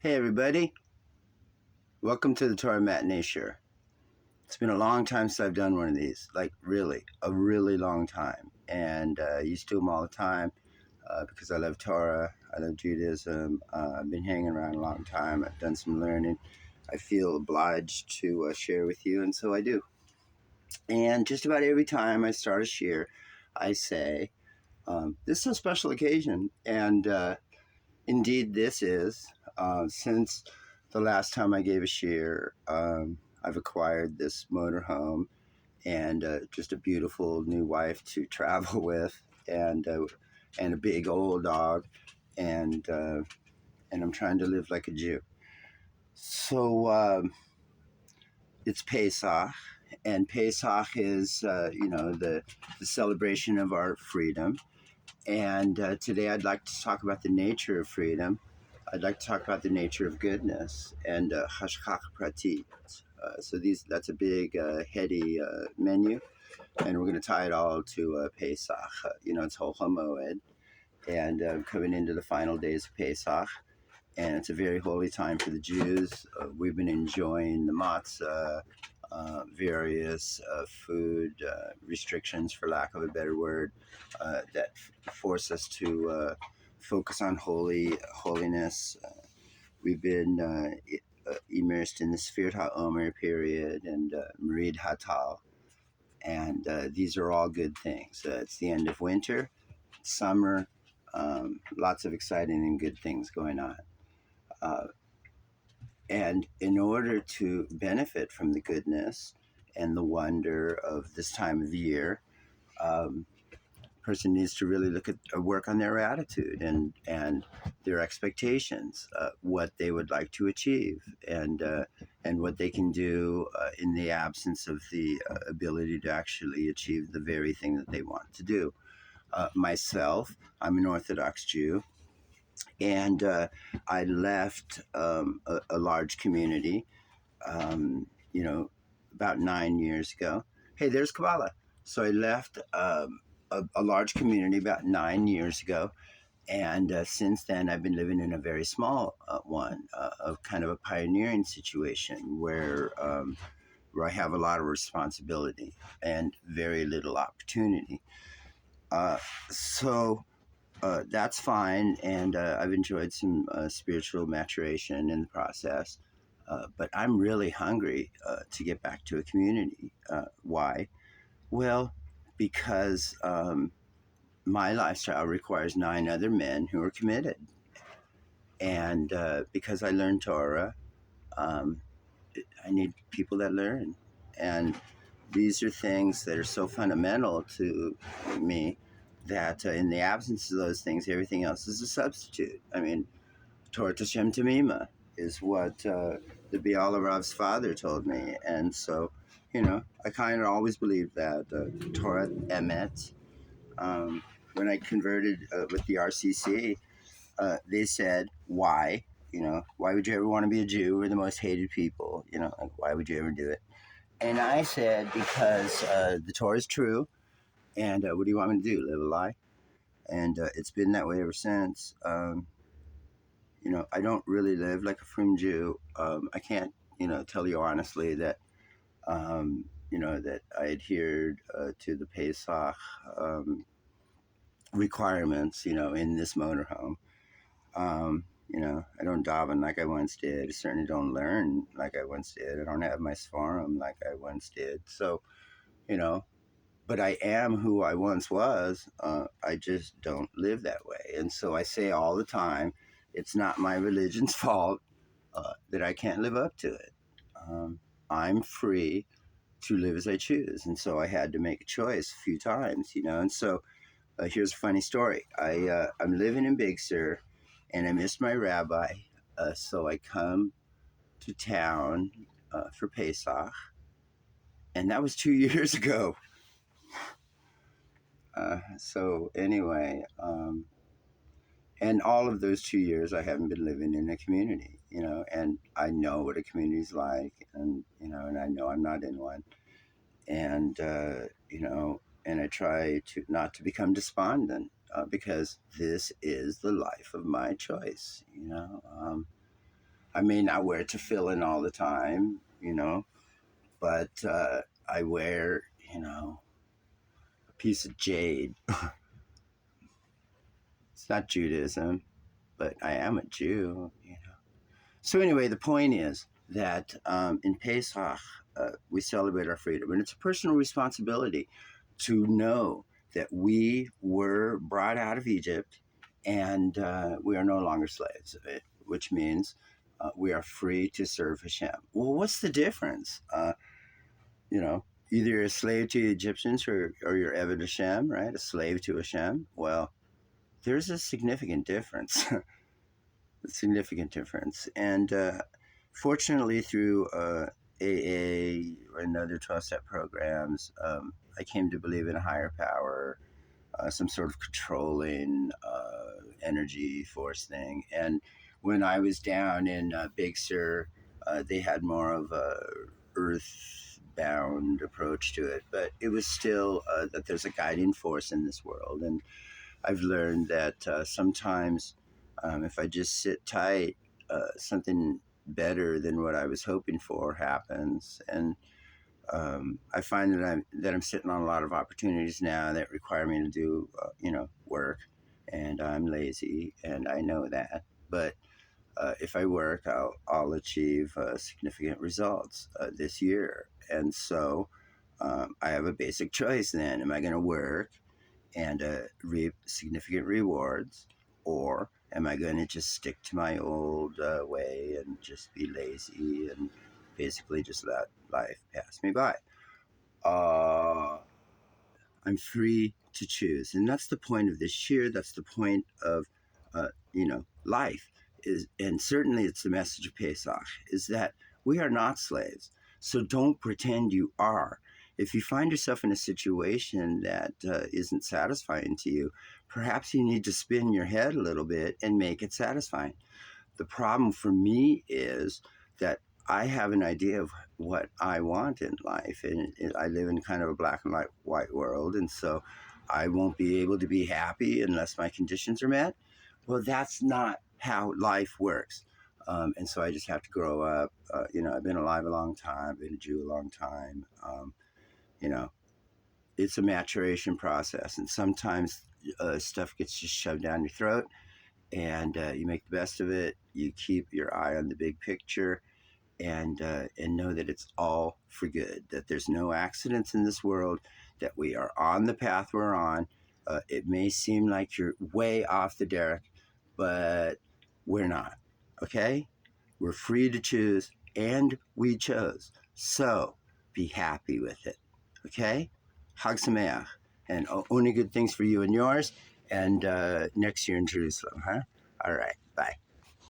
Hey everybody, welcome to the TPRAH Matinee Shiur. It's been a long time since I've done one of these, like really, a really long time. And I used to do them all the time because I love Torah, I love Judaism. I've been hanging around a long time, I've done some learning. I feel obliged to share with you, and so I do. And just about every time I start a shiur, I say, this is a special occasion. And indeed, this is. Since the last time I gave a shiur, I've acquired this motorhome and just a beautiful new wife to travel with, and a big old dog, and I'm trying to live like a Jew. So it's Pesach, and Pesach is the celebration of our freedom. And today I'd like to talk about the nature of freedom. I'd like to talk about the nature of goodness and hashkach pratit. So that's a big, heady menu, and we're going to tie it all to Pesach. It's Hol HaMoed, and coming into the final days of Pesach, and it's a very holy time for the Jews. We've been enjoying the matzah, various food restrictions, for lack of a better word, that force us to focus on holiness. We've been immersed in the Sfirat HaOmer period and Merid Hatal, and these are all good things. It's the end of winter, summer, lots of exciting and good things going on. And in order to benefit from the goodness and the wonder of this time of year, person needs to really look at work on their attitude and their expectations, what they would like to achieve, and what they can do in the absence of the ability to actually achieve the very thing that they want to do. Myself, I'm an Orthodox Jew, and I left a large community, about 9 years ago. Hey, there's Kabbalah. So I left a large community about 9 years ago, and since then I've been living in a very small one, of kind of a pioneering situation where I have a lot of responsibility and very little opportunity. So that's fine, and I've enjoyed some spiritual maturation in the process. But I'm really hungry to get back to a community. Why? Well, because my lifestyle requires 9 other men who are committed. And because I learned Torah, um, I need people that learn. And these are things that are so fundamental to me that in the absence of those things, everything else is a substitute. I mean, Torah Tashem Tamima is what the Biala Rav's father told me. And so, I kind of always believed that Torah Emet. When I converted with the RCC, they said, why? Why would you ever want to be a Jew? We're the most hated people. Like, why would you ever do it? And I said, because the Torah is true, and what do you want me to do? Live a lie? And it's been that way ever since. I don't really live like a frum Jew. I can't, tell you honestly that, that I adhered to the Pesach requirements, in this motorhome. I don't daven like I once did. I certainly don't learn like I once did. I don't have my svarim like I once did. So, but I am who I once was. I just don't live that way. And so I say all the time, it's not my religion's fault that I can't live up to it. I'm free to live as I choose. And so I had to make a choice a few times, And so here's a funny story. I'm living in Big Sur, and I missed my rabbi. So I come to town for Pesach. And that was 2 years ago. So anyway, and all of those 2 years, I haven't been living in a community, and I know what a community's like, and and I know I'm not in one, and and I try to not to become despondent because this is the life of my choice, I may not wear tefillin all the time, but I wear, a piece of jade. It's not Judaism, but I am a Jew. So anyway, the point is that in Pesach, we celebrate our freedom, and it's a personal responsibility to know that we were brought out of Egypt, and we are no longer slaves of it, which means we are free to serve Hashem. Well, what's the difference? You know, either you're a slave to the Egyptians or you're Eved Hashem, right? A slave to Hashem. Well, there's a significant difference. A significant difference. And fortunately, through AA and other 12-step programs, I came to believe in a higher power, some sort of controlling energy force thing. And when I was down in Big Sur, they had more of a earth-bound approach to it, but it was still that there's a guiding force in this world. And I've learned that sometimes if I just sit tight, something better than what I was hoping for happens. And I find that I'm sitting on a lot of opportunities now that require me to do work, and I'm lazy, and I know that. But if I work, I'll achieve significant results this year. And so I have a basic choice then. Am I going to work and reap significant rewards, or am I going to just stick to my old way and just be lazy and basically just let life pass me by? I'm free to choose, and that's the point of this year. That's the point of life. And certainly it's the message of Pesach, is that we are not slaves. So don't pretend you are. If you find yourself in a situation that isn't satisfying to you, perhaps you need to spin your head a little bit and make it satisfying. The problem for me is that I have an idea of what I want in life, and I live in kind of a black and white world, and so I won't be able to be happy unless my conditions are met. Well, that's not how life works. And so I just have to grow up. I've been alive a long time, I've been a Jew a long time. You know, it's a maturation process, and sometimes stuff gets just shoved down your throat, and you make the best of it. You keep your eye on the big picture, and know that it's all for good. That there's no accidents in this world. That we are on the path we're on. It may seem like you're way off the derek, but we're not. Okay, we're free to choose, and we chose. So be happy with it. Okay, Hag Sameach, and only good things for you and yours. And next year in Jerusalem, huh? All right, bye.